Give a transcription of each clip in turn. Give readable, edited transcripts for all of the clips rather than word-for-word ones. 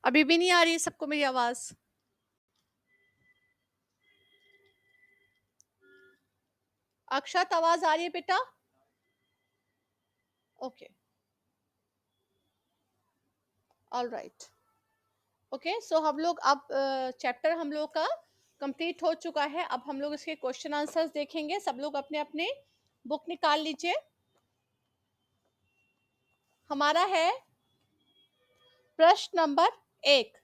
अभी भी नहीं आ रही है सबको मेरी आवाज? अक्षत, आवाज आ रही है बेटा? Okay, all right. ओके, सो हम लोग अब चैप्टर हम लोग का कंप्लीट हो चुका है। अब हम लोग इसके क्वेश्चन आंसर्स देखेंगे। सब लोग अपने अपने बुक निकाल लीजिए। हमारा है प्रश्न नंबर 1।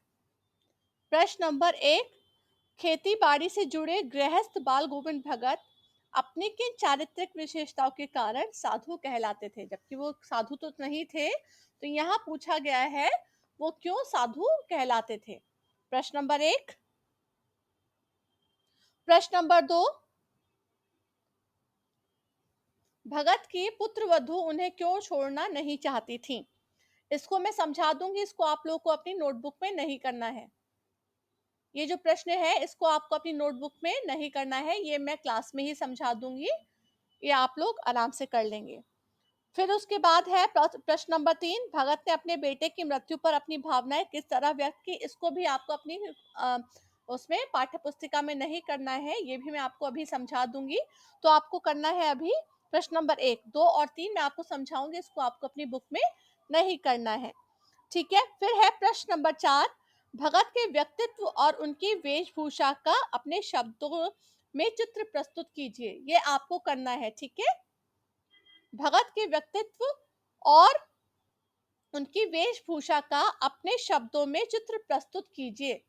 प्रश्न नंबर 1, खेती बाड़ी से जुड़े गृहस्थ बाल गोविंद भगत अपने किन चारित्रिक विशेषताओं के कारण साधु कहलाते थे? जबकि वो साधु तो नहीं थे, तो यहाँ पूछा गया है वो क्यों साधु कहलाते थे। प्रश्न नंबर 1। प्रश्न नंबर 2, भगत की पुत्र वधु उन्हें क्यों छोड़ना नहीं चाहती थी? इसको मैं समझा दूंगी, इसको आप लोगों को अपनी नोटबुक में नहीं करना है। ये जो प्रश्न है इसको आपको अपनी नोटबुक में नहीं करना है, ये मैं क्लास में ही समझा दूंगी, ये आप लोग आराम से कर लेंगे। फिर उसके बाद है प्रश्न नंबर 3, भगत ने अपने बेटे की मृत्यु पर अपनी भावनाएं किस तरह व्यक्त की? इसको भी आपको अपनी अ, उसमें पाठ्य पुस्तिका में नहीं करना है, ये भी मैं आपको अभी समझा दूंगी। तो आपको करना है अभी प्रश्न नंबर 1, 2 और 3 मैं आपको समझाऊंगी, इसको आपको अपनी बुक में नहीं करना है। ठीक है। फिर है प्रश्न नंबर 4, भगत के व्यक्तित्व और उनकी वेशभूषा का अपने शब्दों में चित्र प्रस्तुत कीजिए। ये आपको करना है, ठीक है। भगत के व्यक्तित्व और उनकी वेशभूषा का अपने शब्दों में चित्र प्रस्तुत कीजिए।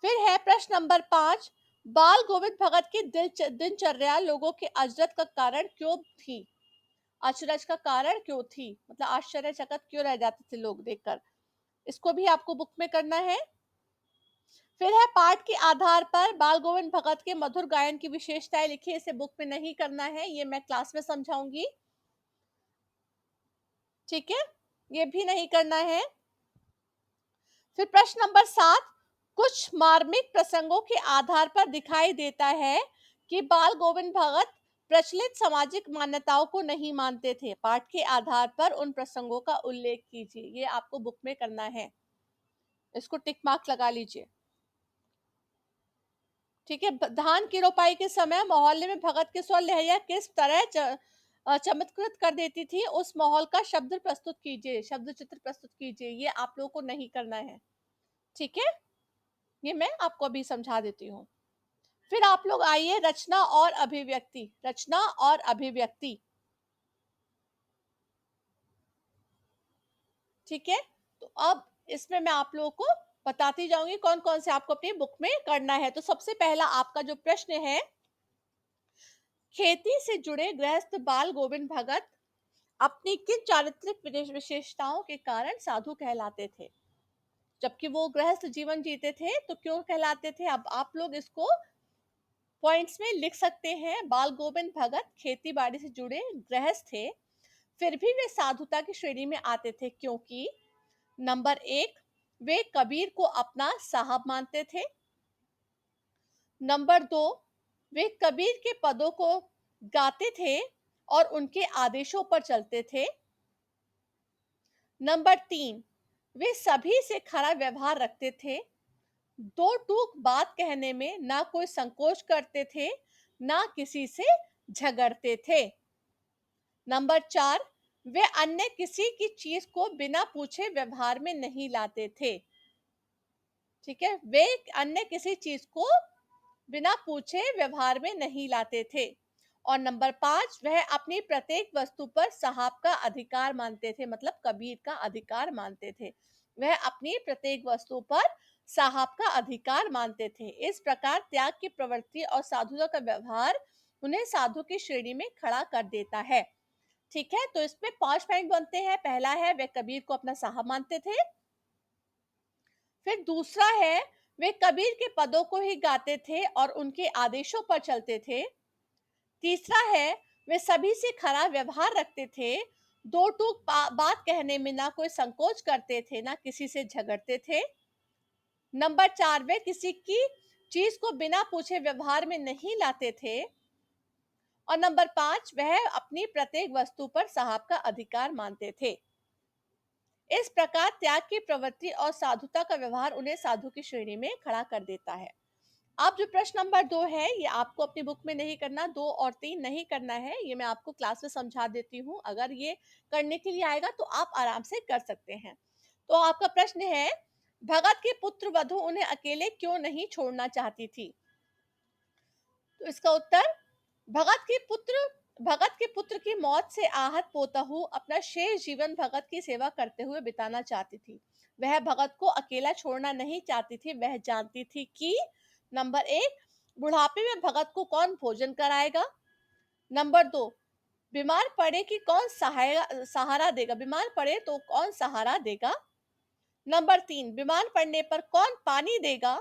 फिर है प्रश्न नंबर 5, बाल गोविंद भगत की दिनचर्या लोगों के अजरत का कारण क्यों थी? अचरज का कारण क्यों थी, मतलब आश्चर्यचकित क्यों रह जाते थे लोग देखकर? इसको भी आपको बुक में करना है। फिर है पाठ के आधार पर बाल गोविंद भगत के मधुर गायन की विशेषताएं लिखिए। इसे बुक में नहीं करना है, ये मैं क्लास में समझाऊंगी, ठीक है। ये भी नहीं करना है। फिर प्रश्न नंबर 7, कुछ मार्मिक प्रसंगों के आधार पर दिखाई देता है कि बाल गोविंद भगत प्रचलित सामाजिक मान्यताओं को नहीं मानते थे। पाठ के आधार पर उन प्रसंगों का उल्लेख कीजिए। ये आपको बुक में करना है, इसको टिक मार्क लगा लीजिए, ठीक है। धान की रोपाई के समय मोहल्ले में भगत की स्वर लहरियां किस तरह चमत्कृत कर देती थी, उस माहौल का शब्द प्रस्तुत कीजिए, शब्द चित्र प्रस्तुत कीजिए। ये आप लोगों को नहीं करना है, ठीक है। ये मैं आपको अभी समझा देती हूँ। फिर आप लोग आइए रचना और अभिव्यक्ति। रचना और अभिव्यक्ति, ठीक है। तो अब इसमें मैं आप लोगों को बताती जाऊंगी कौन कौन से आपको अपनी बुक में करना है। तो सबसे पहला आपका जो प्रश्न है, खेती से जुड़े गृहस्थ बाल गोविंद भगत अपनी किन चारित्रिक विशेषताओं के कारण साधु कहलाते थे? जबकि वो गृहस्थ जीवन जीते थे, तो क्यों कहलाते थे? अब आप लोग इसको पॉइंट्स में लिख सकते हैं। बाल गोविंद भगत खेती बाड़ी से जुड़े गृहस्थ थे, फिर भी वे साधुता की श्रेणी में आते थे क्योंकि नंबर 1, वे कबीर को अपना साहब मानते थे। नंबर 2, वे कबीर के पदों को गाते थे और उनके आदेशों पर चलते थे। नंबर 3, वे सभी से खरा व्यवहार रखते थे, दो टूक बात कहने में ना कोई संकोच करते थे, ना किसी से झगड़ते थे। नंबर 4, वे अन्य किसी की चीज को बिना पूछे व्यवहार में नहीं लाते थे, ठीक है। वे अन्य किसी चीज को बिना पूछे व्यवहार में नहीं लाते थे। और नंबर 5, वह अपनी प्रत्येक वस्तु पर साहब का अधिकार मानते थे, मतलब कबीर का अधिकार मानते थे। वह अपनी प्रत्येक वस्तु पर साहब का अधिकार मानते थे। इस प्रकार त्याग की प्रवृत्ति और साधुता का व्यवहार उन्हें साधु की श्रेणी में खड़ा कर देता है, ठीक है। तो इसमें 5 पॉइंट बनते हैं। पहला है वे कबीर को अपना साहब मानते थे। फिर दूसरा है वे कबीर के पदों को ही गाते थे और उनके आदेशों पर चलते थे। तीसरा है वे सभी से खरा व्यवहार रखते थे, दो टूक बात कहने में ना कोई संकोच करते थे, ना किसी से झगड़ते थे। नंबर 4, वे किसी की चीज को बिना पूछे व्यवहार में नहीं लाते थे। और नंबर 5, वह अपनी प्रत्येक वस्तु पर साहब का अधिकार मानते थे। इस प्रकार त्याग की प्रवृत्ति और साधुता का व्यवहार उन्हें साधु की श्रेणी में खड़ा कर देता है। अब जो प्रश्न नंबर 2 है, ये आपको अपनी बुक में नहीं करना, 2 और 3 नहीं करना है, ये मैं आपको क्लास में समझा देती हूँ। अगर ये करने के लिए आएगा तो आप आराम से कर सकते हैं। तो आपका प्रश्न है, भगत की पुत्र वधू उन्हें अकेले क्यों नहीं छोड़ना चाहती थी? तो इसका उत्तर, भगत के पुत्र भगत के पुत्र की मौत से आहत पोतहू अपना शेष जीवन भगत की सेवा करते हुए बिताना चाहती थी। वह भगत को अकेला छोड़ना नहीं चाहती थी। वह जानती थी कि नंबर 1, बुढ़ापे में भगत को कौन भोजन कराएगा। नंबर 2, बीमार पड़े कि कौन सहारा देगा, बीमार पड़े तो कौन सहारा देगा। नंबर 3, बीमार पड़ने पर कौन पानी देगा।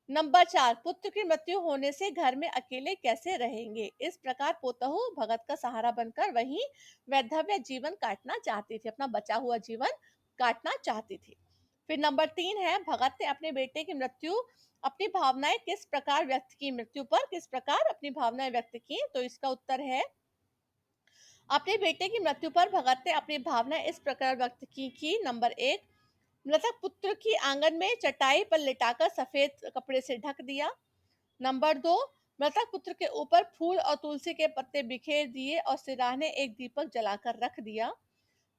नंबर 4, पुत्र की मृत्यु होने से घर में अकेले कैसे रहेंगे। इस प्रकार पोतहू भगत का सहारा बनकर वहीं वैधव्य जीवन काटना चाहती थी, अपना बचा हुआ जीवन काटना चाहती थी। फिर नंबर 3 है, भगत ने अपने बेटे की मृत्यु अपनी भावनाएं किस प्रकार व्यक्त की, मृत्यु पर किस प्रकार अपनी भावनाएं व्यक्त की। तो इसका उत्तर है, अपने बेटे की मृत्यु पर भगत ने अपनी भावनाएं इस प्रकार व्यक्त की कि नंबर 1, मृतक पुत्र की आंगन में चटाई पर लिटाकर सफेद कपड़े से ढक दिया। नंबर 2, मृतक पुत्र के ऊपर फूल और तुलसी के पत्ते बिखेर दिए और सिराहने एक दीपक जलाकर रख दिया।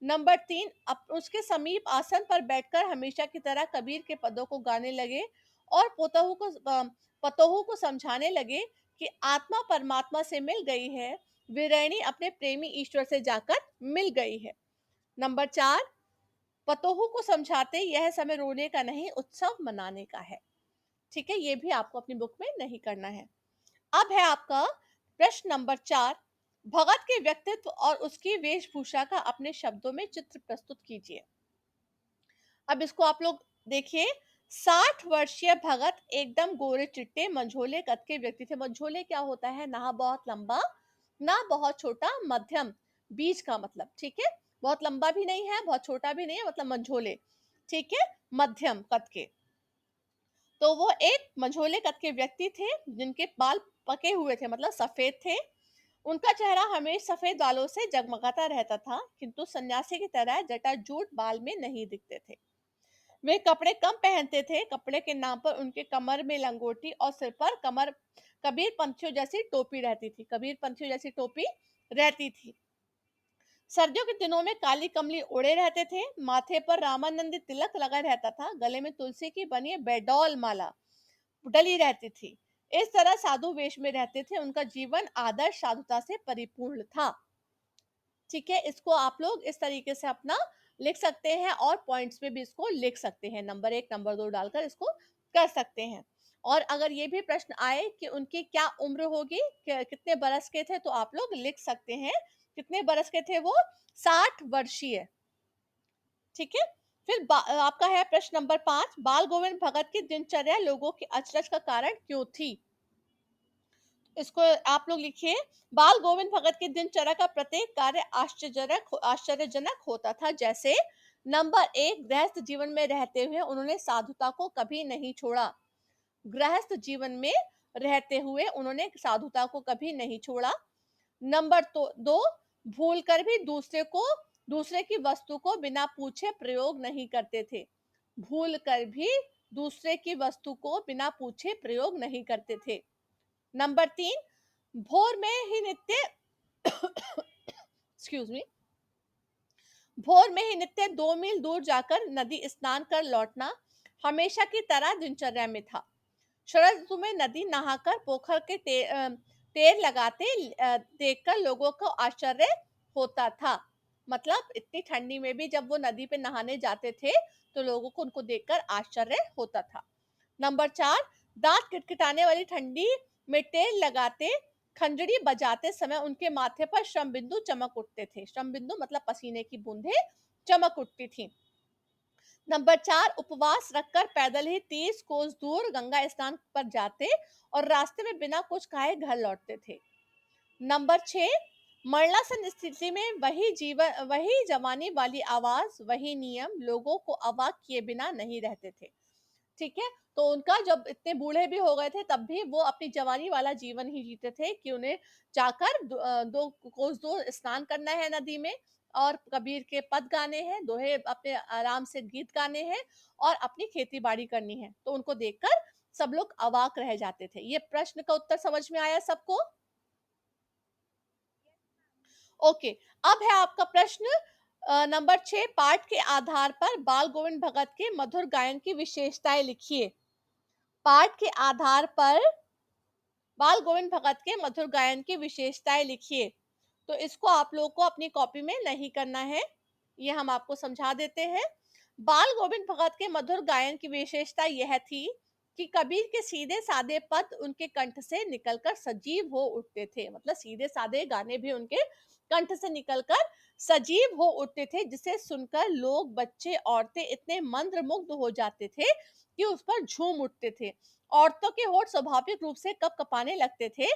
नंबर 3, उसके समीप आसन पर बैठकर हमेशा की तरह कबीर के पदों को गाने लगे और पतोहू को समझाने लगे कि आत्मा परमात्मा से मिल गई है, वीरैनी अपने प्रेमी ईश्वर से जाकर मिल गई है। नंबर 4, पतोहू को समझाते यह समय रोने का नहीं, उत्सव मनाने का है। ठीक है, ये भी आपको अपनी बुक में नहीं करना है। अब है आपका प्रश्न नंबर 4, भगत के व्यक्तित्व और उसकी वेशभूषा का अपने शब्दों में चित्र प्रस्तुत कीजिए। अब इसको आप लोग देखिए, 60 वर्षीय भगत एकदम गोरे चिट्टे मंझोले कद के व्यक्ति थे। मंझोले क्या होता है, ना बहुत लंबा ना बहुत छोटा, मध्यम, बीच का मतलब। ठीक है, बहुत लंबा भी नहीं है बहुत छोटा भी नहीं है, मतलब मंझोले। ठीक है, मध्यम कद के। तो वो एक मंझोले कद के व्यक्ति थे जिनके बाल पके हुए थे, मतलब सफेद थे। उनका चेहरा हमेशा सफेद बालों से जगमगाता रहता था, किंतु सन्यासी की तरह जटाजूट बाल में नहीं दिखते थे। वे कपड़े कम पहनते थे। कपड़े के नाम पर उनके कमर में लंगोटी और सिर पर कमर कबीर पंथियों जैसी टोपी रहती थी, कबीर पंथियों जैसी टोपी रहती थी। सर्दियों के दिनों में काली कमली ओढ़े रहते थे, माथे पर रामानंदी तिलक लगा रहता था, गले में तुलसी की बनी बेडौल माला डली रहती थी। इस तरह साधु वेश में रहते थे। उनका जीवन आदर्श साधुता से परिपूर्ण था। ठीक है, इसको आप लोग इस तरीके से अपना लिख सकते हैं और पॉइंट्स में भी इसको लिख सकते हैं, नंबर 1 नंबर 2 डालकर इसको कर सकते हैं। और अगर ये भी प्रश्न आए कि उनकी क्या उम्र होगी, कितने बरस के थे, तो आप लोग लिख सकते हैं कितने बरस के थे वो, 60 वर्षीय। ठीक है, फिर आपका है प्रश्न नंबर 5, बाल गोविंद भगत की दिनचर्या लोगों की अचरज का कारण क्यों थी। इसको आप लोग लिखिए, बाल गोविंद भगत की दिनचर्या का प्रत्येक कार्य आश्चर्यजनक होता था। जैसे नंबर 1, गृहस्थ जीवन में रहते हुए उन्होंने साधुता को कभी नहीं छोड़ा। गृहस्थ जीवन में रहते हुए उन्होंने साधुता को कभी नहीं छोड़ा। नंबर 2, भूल कर भी दूसरे की वस्तु को बिना पूछे प्रयोग नहीं करते थे। भूल कर भी दूसरे की वस्तु को बिना पूछे प्रयोग नहीं करते थे। नंबर 3, भोर में ही नित्य एक्सक्यूज मी भोर में ही नित्य 2 मील दूर जाकर नदी स्नान कर लौटना हमेशा की तरह दिनचर्या में था। शरद ऋतु में नदी नहाकर पोखर के टेर लगाते देखकर लोगों को आश्चर्य होता था। मतलब इतनी ठंडी में भी जब वो नदी पे नहाने जाते थे तो लोगों को उनको देखकर आश्चर्य होता था। नंबर 4, दांत किटकिटाने वाली ठंडी में तेल लगाते खंजड़ी बजाते समय उनके माथे पर श्रम बिंदु चमक उठते थे। श्रम बिंदु मतलब पसीने की बूंदें चमक उठती थी। नंबर 4, उपवास रखकर पैदल ही 30 कोस दूर गंगा स्नान पर जाते और रास्ते में बिना कुछ खाए घर लौटते थे। नंबर 6, मरणासन स्थिति में वही जवानी वाली आवाज, वही नियम, लोगों को अवाक किए बिना नहीं रहते थे। ठीक है, तो उनका जब इतने बूढ़े भी हो गए थे तब भी वो अपनी जवानी वाला जीवन ही जीते थे कि उन्हें जाकर 2 कोस दूर स्नान करना है नदी में, और कबीर के पद गाने हैं, दोहे अपने आराम से गीत गाने हैं और अपनी खेती-बाड़ी करनी है। तो उनको देखकर सब लोग अवाक रह जाते थे। ये प्रश्न का उत्तर समझ में आया सबको? ओके, अब है आपका प्रश्न नंबर 6, पाठ के आधार पर बाल गोविंद भगत के मधुर गायन की विशेषताएँ लिखिए। पाठ के आधार पर बाल गोविंद भगत के मधुर गायन की विशेषताएँ लिखिए। तो इसको आप लोगों को अपनी कॉपी में नहीं करना है, ये हम आपको समझा देते हैं। बाल गोविंद भगत के मधुर गायन की विशेषता यह थी कि कबीर के सीधे-साधे पद उनके कंठ से निकलकर सजीव हो उठते थे। मतलब सीधे-साधे गाने भी उनके कंठ से निकलकर सजीव हो उठते थे, जिसे सुनकर लोग, बच्चे, औरतें इतने मंत्रमुग्ध हो जाते थे कि उस पर झूम उठते थे। औरतों के होंठ स्वाभाविक रूप से कँप-कँपाने लगते थे।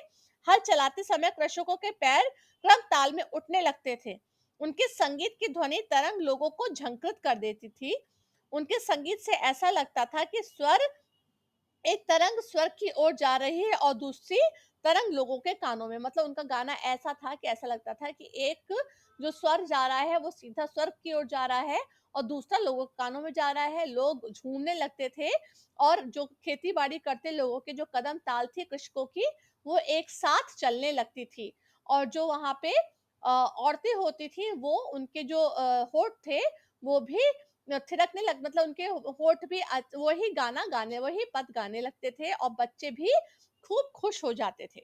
हल चलाते समय कृषकों के पैर क्रम ताल में उठने लगते थे। उनके संगीत की ध्वनि तरंग लोगों को झंकृत कर देती थी। उनके संगीत से ऐसा लगता था कि स्वर एक तरंग स्वर्ग की ओर जा रही है और दूसरी तरंग लोगों के कानों में। मतलब उनका गाना ऐसा था कि ऐसा लगता था कि एक जो स्वर जा रहा है वो सीधा स्वर्ग की ओर जा रहा है और दूसरा लोगों के कानों में जा रहा है। लोग झूमने लगते थे और जो खेती-बाड़ी करते लोगों के जो कदम ताल थी कृषकों की, वो एक साथ चलने लगती थी। और जो वहाँ पे औरतें होती थी वो उनके जो होंठ थे वो भी थिरकने लग मतलब उनके होंठ भी वही गाना गाने वही पद गाने लगते थे और बच्चे भी खूब खुश हो जाते थे।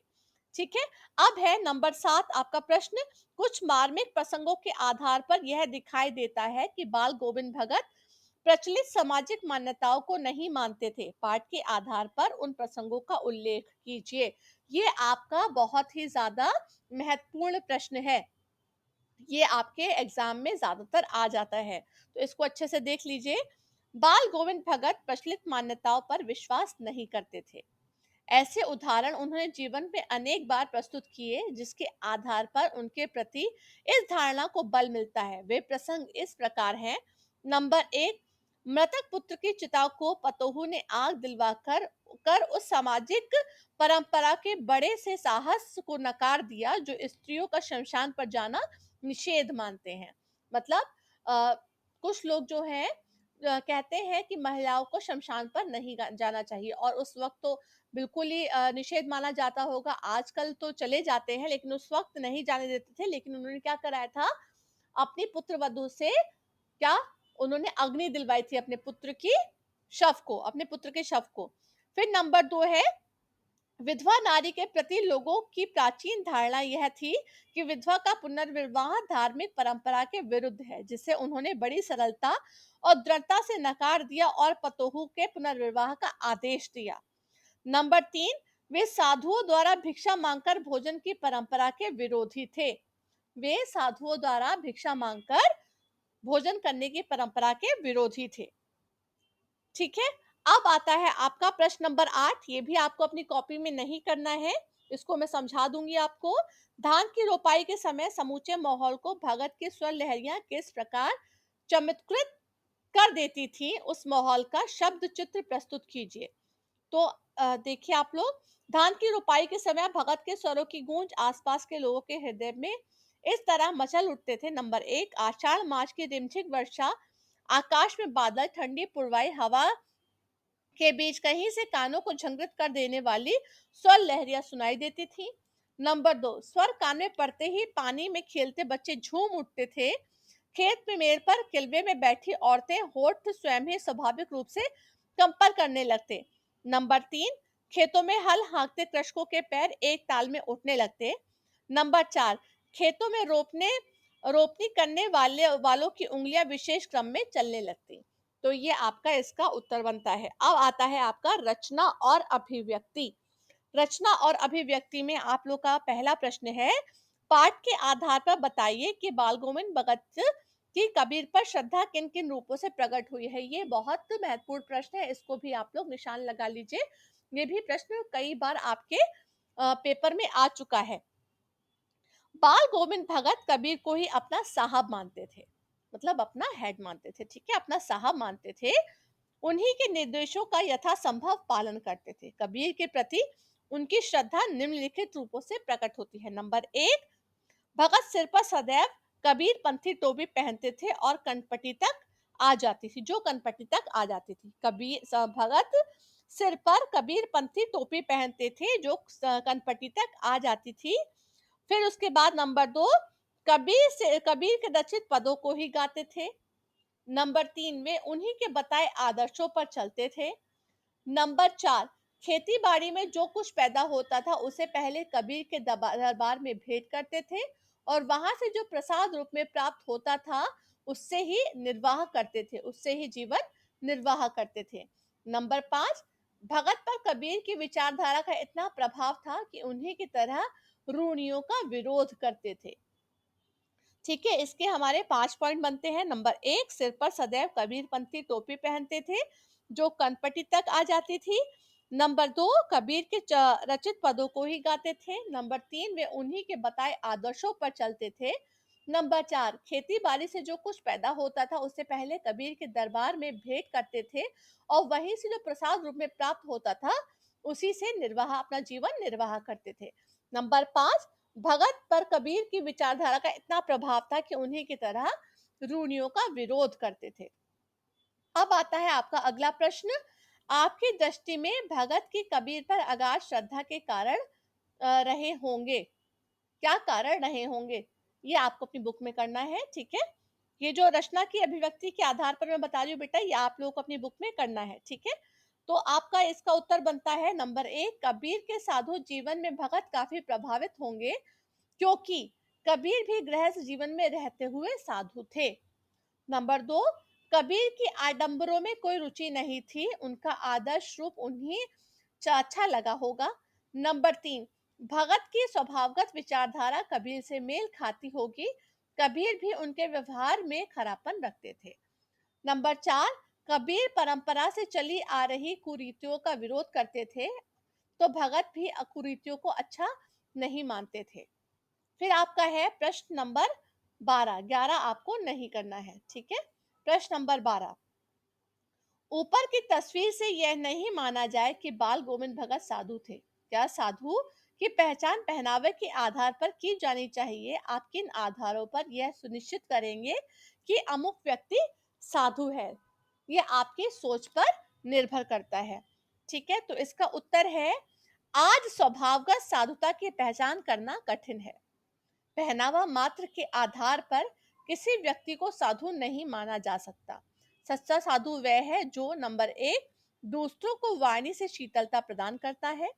ठीक है? अब है नंबर 7 आपका प्रश्न। कुछ मार्मिक प्रसंगों के आधार पर यह दिखाई देता है कि बाल गोविंद भगत प्रचलित सामाजिक मान्यताओं को नहीं मानते थे। पाठ के आधार पर उन प्रसंगों का उल्लेख कीजिए। ये आपका बहुत ही ज़्यादा महत्वपूर्ण प्रश्न है। ये आपके एग्जाम में ज्यादातर आ जाता है, तो इसको अच्छे से देख लीजिए। बाल गोविंद भगत प्रचलित मान्यताओं पर विश्वास नहीं करते थे। ऐसे उदाहरण उन्होंने जीवन में अनेक बार प्रस्तुत किए, जिसके आधार पर उनके प्रति इस धारणा को बल मिलता है। वे प्रसंग इस प्रकार हैं। नंबर 1, मृतक पुत्र की चिता को पतोहू ने आग दिलवाकर कर उस सामाजिक परंपरा के बड़े से साहस को नकार दिया जो स्त्रियों का शमशान पर जाना निषेध मानते हैं। मतलब अ, कुछ लोग जो हैं कहते हैं कि महिलाओं को शमशान पर नहीं जाना चाहिए और उस वक्त तो बिल्कुल ही निषेध माना जाता होगा। आजकल तो चले जाते हैं, लेकिन उस वक्त नहीं जाने देते थे। लेकिन उन्होंने क्या कराया था, अपनी पुत्र वधू से क्या उन्होंने अग्नि दिलवाई थी अपने पुत्र की शव को, अपने पुत्र के शव को। फिर नंबर 2 है, विधवा नारी के प्रति लोगों की प्राचीन धारणा यह थी कि विधवा का पुनर्विवाह धार्मिक परंपरा के विरुद्ध है, जिसे उन्होंने बड़ी सरलता और दृढ़ता से नकार दिया और पतोहू के पुनर्विवाह का आदेश दिया। नंबर 3, वे साधुओं द्वारा भिक्षा मांगकर भोजन की परंपरा के विरोधी थे। वे साधुओं द्वारा भिक्षा मांगकर भोजन करने की परंपरा के विरोधी थे। ठीक है? अब आता है आपका प्रश्न नंबर 8, ये भी आपको अपनी कॉपी में नहीं करना है, इसको मैं समझा दूँगी आपको। धान की रोपाई के समय समूचे माहौल को भगत की स्वर लहरियाँ किस प्रकार चमत्कृत कर देती थीं, उस माहौल का शब्द चित्र प्रस्तुत कीजिए। तो देखिए आप लोग, धान की रोपाई के समय भगत के स्वरों की गूंज आसपास के लोगों के हृदय में इस तरह मचल उठते थे। नंबर 1, आषाढ़ मास की रिमझिम वर्षा, आकाश में बादल, ठंडी पूर्वाई हवा के बीच कहीं से कानों को झंकृत कर देने वाली स्वर लहरियां सुनाई देती थी। नंबर 2, स्वर कान में पड़ते ही पानी में खेलते बच्चे झूम उठते थे। खेत में मेड़ पर किलबे में बैठी औरतें होठ स्वयं ही स्वाभाविक रूप से कंपन करने लगते। नंबर 3, खेतों में हल हाँकते कृषकों के पैर एक ताल में उठने लगते। नंबर 4, खेतों में रोपनी करने वालों की उंगलियां विशेष क्रम में चलने लगती। तो ये आपका इसका उत्तर बनता है। अब आता है आपका रचना और अभिव्यक्ति। रचना और अभिव्यक्ति में आप लोग का पहला प्रश्न है, पाठ के आधार पर बताइए कि बाल गोविंद भगत की कबीर पर श्रद्धा किन किन रूपों से प्रकट हुई है। ये बहुत महत्वपूर्ण प्रश्न है, इसको भी आप लोग निशान लगा लीजिए। ये भी प्रश्न कई बार आपके पेपर में आ चुका है। बाल गोविंद भगत कबीर को ही अपना साहब मानते थे, मतलब अपना हेड मानते थे। ठीक है, अपना साहब मानते थे। उन्हीं के निर्देशों का यथासंभव पालन करते थे। कबीर के प्रति उनकी श्रद्धा निम्नलिखित रूपों से प्रकट होती है। नंबर 1, भगत सिर पर सदैव कबीर पंथी टोपी पहनते थे और कनपटी तक आ जाती थी, जो कनपटी तक आ जाती थी। भगत सिर पर कबीर पंथी टोपी पहनते थे जो कनपटी तक आ जाती थी। फिर उसके बाद नंबर 2, कबीर के रचित पदों को ही गाते थे। नंबर 3, वे उन्हीं के बताए आदर्शों पर चलते थे। नंबर 4, खेती बाड़ी में जो कुछ पैदा होता था उसे पहले कबीर के दरबार में भेंट करते थे और वहां से जो प्रसाद रूप में प्राप्त होता था उससे ही निर्वाह करते थे, उससे ही जीवन निर्वाह करते थे। नंबर 5, भगत पर कबीर की विचारधारा का इतना प्रभाव था कि उन्हीं की तरह रूढ़ियों का विरोध करते थे। ठीक है, इसके हमारे 5 पॉइंट बनते हैं। नंबर 1, सिर पर सदैव कबीरपंथी टोपी पहनते थे जो कनपटी तक आ जाती थी। नंबर 2, कबीर के रचित पदों को ही गाते थे। नंबर 3, वे उन्हीं के बताए आदर्शों पर चलते थे। नंबर 4, खेती बाड़ी से जो कुछ पैदा होता था उससे पहले कबीर के दरबार में भेंट करते थे और वहीं से जो प्रसाद रूप में प्राप्त होता था उसी से निर्वाह अपना जीवन निर्वाह करते थे। नंबर 5, भगत पर कबीर की विचारधारा का इतना प्रभाव था कि उन्हीं की तरह रूढ़ियों का विरोध करते थे। अब आता है आपका अगला प्रश्न, आपकी दृष्टि में भगत की कबीर पर अगाध श्रद्धा के कारण रहे होंगे, क्या कारण रहे होंगे? ये आपको अपनी बुक में करना है, ठीक है? ये जो रचना की अभिव्यक्ति के आधार पर मैं बता रही हूँ बेटा, ये आप लोगों को अपनी बुक में करना है, ठीक है? तो आपका इसका उत्तर बनता है नंबर 1, कबीर के साधु जीवन में भगत काफी प्रभावित होंगे क्योंकि कबीर भी गृहस्थ जीवन में रहते हुए साधु थे। नंबर 2, कबीर की आडंबरों में कोई रुचि नहीं थी, उनका आदर्श रूप उन्हें अच्छा लगा होगा। नंबर 3, भगत की स्वभावगत विचारधारा कबीर से मेल खाती होगी, कबीर भी उनके व्यवहार में खरापन रखते थे। नंबर 4, कबीर परंपरा से चली आ रही कुरीतियों का विरोध करते थे, तो भगत भी कुरीतियों को अच्छा नहीं मानते थे। फिर आपका है प्रश्न नंबर 12, 11 आपको नहीं करना है, ठीक है? प्रश्न नंबर 12, ऊपर की तस्वीर से यह नहीं माना जाए कि बाल गोविंद भगत साधु थे। क्या साधु की पहचान पहनावे के आधार पर की जानी चाहिए? आप किन आधारों पर यह सुनिश्चित करेंगे कि अमुक व्यक्ति साधु है? यह आपकी सोच पर निर्भर करता है, ठीक है? तो इसका उत्तर है, आज स्वभावगत साधुता की पहचान करना कठिन है। पहनावा मात्र के आधार पर किसी व्यक्ति को साधु नहीं माना जा सकता। सच्चा साधु वह है जो नंबर 1, दूसरों को वाणी से शीतलता प्रदान करता है।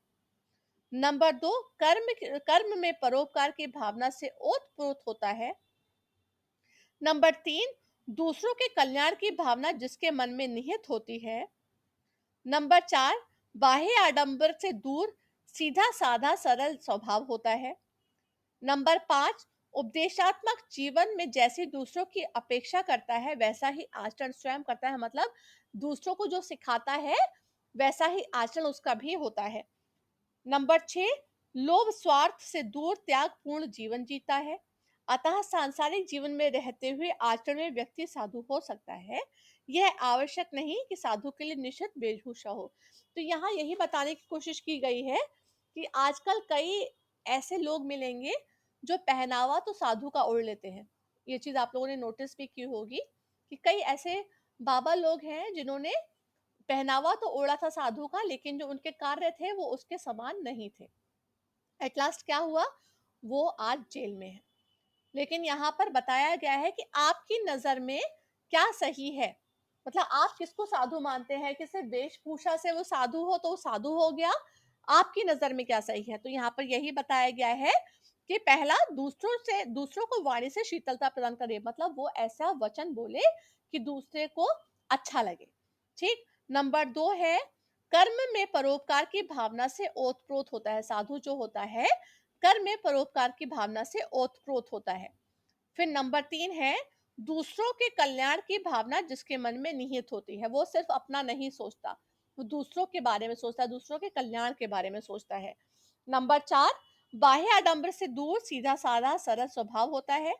नंबर 2, कर्म में परोपकार की भावना से ओतप्रोत होता है। नंबर 3, दूसरों के कल्याण की भावना जिसके मन में निहित होती है। नंबर 4, बाह्य आडंबर से दूर सीधा साधा सरल स्वभाव होता है। नंबर 5, उपदेशात्मक जीवन में जैसे दूसरों की अपेक्षा करता है वैसा ही आचरण स्वयं करता है, मतलब दूसरों को जो सिखाता है वैसा ही आचरण उसका भी होता है। नंबर 6, लोभ स्वार्थ से दूर त्यागपूर्ण जीवन जीता है। अतः सांसारिक जीवन में रहते हुए आचरण में व्यक्ति साधु हो सकता है, यह आवश्यक नहीं कि साधु के लिए निश्चित वेशभूषा हो। तो यहाँ यही बताने की कोशिश की गई है कि आजकल कई ऐसे लोग मिलेंगे जो पहनावा तो साधु का ओढ़ लेते हैं। ये चीज आप लोगों ने नोटिस भी की होगी कि कई ऐसे बाबा लोग हैं जिन्होंने पहनावा तो ओढ़ा था साधु का, लेकिन जो उनके कार्य थे वो उसके समान नहीं थे। एट लास्ट क्या हुआ, वो आज जेल में है। लेकिन यहाँ पर बताया गया है कि आपकी नजर में क्या सही है, मतलब आप किसको साधु मानते हैं कि सिर्फ वेशभूषा से वो साधु हो तो वो साधु हो गया, आपकी नजर में क्या सही है? तो यहाँ पर यही बताया गया है कि पहला, दूसरों को वाणी से शीतलता प्रदान करे, मतलब वो ऐसा वचन बोले कि दूसरे को अच्छा लगे, ठीक। नंबर 2 है, कर्म में परोपकार की भावना से ओतप्रोत होता है। साधु जो होता है कर्म में परोपकार की भावना से ओतप्रोत होता है। फिर नंबर 3 है, दूसरों के कल्याण की भावना जिसके मन में निहित होती है, वो सिर्फ अपना नहीं सोचता, वो दूसरों के बारे में सोचता है, दूसरों के कल्याण के बारे में सोचता है। नंबर 4, बाह्य आडंबर से दूर सीधा साधा सरल स्वभाव होता है।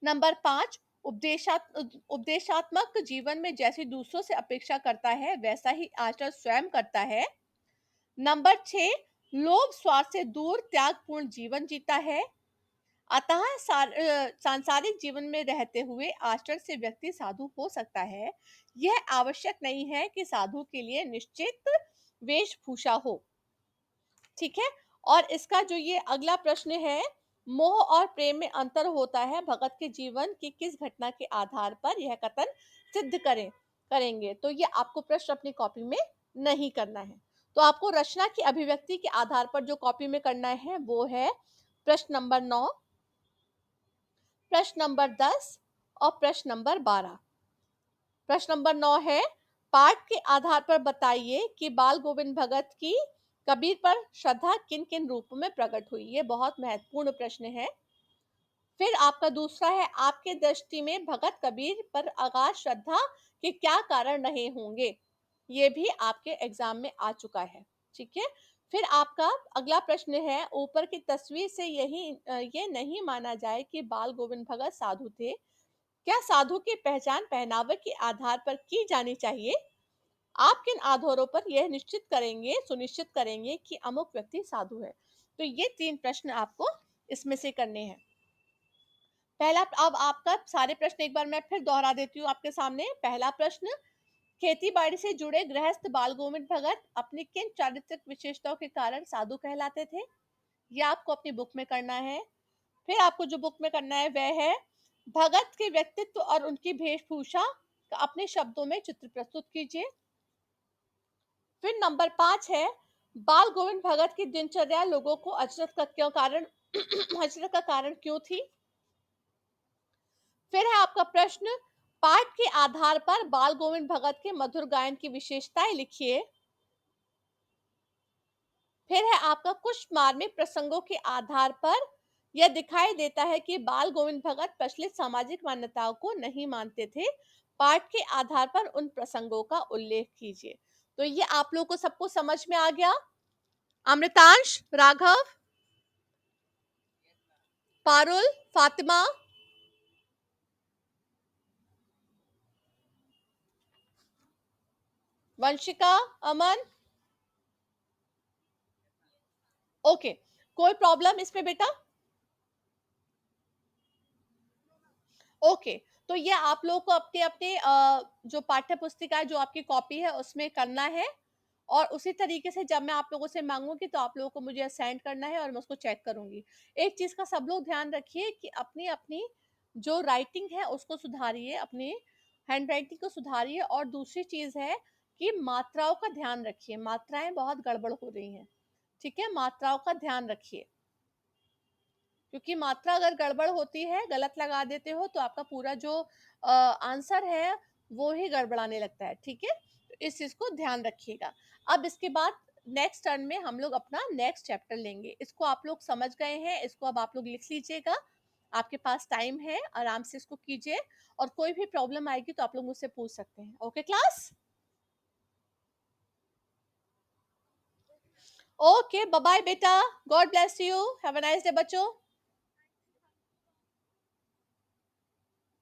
नंबर 5, उपदेशात्मक जीवन में जैसी दूसरों से अपेक्षा करता है वैसा ही आचरण स्वयं करता है। नंबर 6, लोभ स्वार्थ से दूर त्यागपूर्ण जीवन जीता है। अतः सांसारिक जीवन में रहते हुए आचरण से व्यक्ति साधु हो सकता है। यह आवश्यक नहीं है कि साधु के लिए निश्चित वेशभूषा हो। ठीक है। और इसका जो ये अगला प्रश्न है, मोह और प्रेम में अंतर होता है, भगत के जीवन की किस घटना के आधार पर यह कथन सिद्ध करेंगे। तो ये आपको प्रश्न अपनी कॉपी में नहीं करना है। तो आपको रचना की अभिव्यक्ति के आधार पर जो कॉपी में करना है वो है प्रश्न नंबर 9, प्रश्न नंबर 10 और प्रश्न नंबर 12। प्रश्न नंबर 9 है, पाठ के आधार पर बताइए कि बाल गोविंद भगत की कबीर पर श्रद्धा किन किन रूपों में प्रकट हुई। ये बहुत महत्वपूर्ण प्रश्न है। फिर आपका दूसरा है, आपके दृष्टि में भगत कबीर पर अगाध श्रद्धा के क्या कारण रहे होंगे। ये भी आपके एग्जाम में आ चुका है। ठीक है। फिर आपका अगला प्रश्न है, ऊपर की तस्वीर से ये नहीं माना जाए कि बाल गोविंद भगत साधु थे। क्या साधु की पहचान पहनावे के आधार पर की जानी चाहिए? आप किन आधारों पर यह सुनिश्चित करेंगे कि अमुक व्यक्ति साधु है। तो ये 3 प्रश्न आपको इसमें से करने हैं। पहला, अब आपका सारे प्रश्न एक बार मैं फिर दोहरा देती हूँ आपके सामने। पहला प्रश्न, खेती बाड़ी से जुड़े गृहस्थ बाल गोविंद भगत अपनी किन चारित्रिक विशेषताओं के कारण साधु कहलाते थे? यह आपको अपनी बुक में करना है। फिर आपको जो बुक में करना है वह है, भगत के व्यक्तित्व और उनकी वेशभूषा का अपने शब्दों में चित्र प्रस्तुत कीजिए। फिर नंबर 5 है, बाल गोविंद भगत की दिनचर्या लोगों को अचरज का क्यों कारण अचरज का कारण क्यों थी। फिर है आपका प्रश्न, पाठ के आधार पर बाल गोविंद भगत के मधुर गायन की विशेषताएं लिखिए। फिर है आपका, कुछ मार्मिक प्रसंगों के आधार पर यह दिखाई देता है कि बाल गोविंद भगत प्रचलित सामाजिक मान्यताओं को नहीं मानते थे। पाठ के आधार पर उन प्रसंगों का उल्लेख कीजिए। तो ये आप लोगों को सबको समझ में आ गया। अमृतांश, राघव, पारुल, फातिमा, वंशिका, अमन, ओके। कोई प्रॉब्लम इसमें बेटा? ओके। तो ये आप लोगों को अपने अपने जो पाठ्य पुस्तिका जो आपकी कॉपी है उसमें करना है। और उसी तरीके से जब मैं आप लोगों से मांगूंगी तो आप लोगों को मुझे सेंड करना है और मैं उसको चेक करूंगी। एक चीज का सब लोग ध्यान रखिए कि अपनी अपनी जो राइटिंग है उसको सुधारिए, अपनी हैंड राइटिंग को सुधारिए। और दूसरी चीज है कि मात्राओं का ध्यान रखिए, मात्राएं बहुत गड़बड़ हो रही हैं। ठीक है, मात्राओं का ध्यान रखिए, क्योंकि मात्रा अगर गड़बड़ होती है, गलत लगा देते हो तो आपका पूरा जो आंसर है वो ही गड़बड़ाने लगता है। ठीक है, तो इस चीज को ध्यान रखिएगा। अब इसके बाद नेक्स्ट टर्न में हम लोग अपना नेक्स्ट चैप्टर लेंगे। इसको आप लोग समझ गए हैं, इसको अब आप लोग लिख लीजिएगा। आपके पास टाइम है, आराम से इसको कीजिए। और कोई भी प्रॉब्लम आएगी तो आप लोग मुझसे पूछ सकते हैं। Okay class, okay, bye bye बेटा, God bless you, have a nice day बच्चों।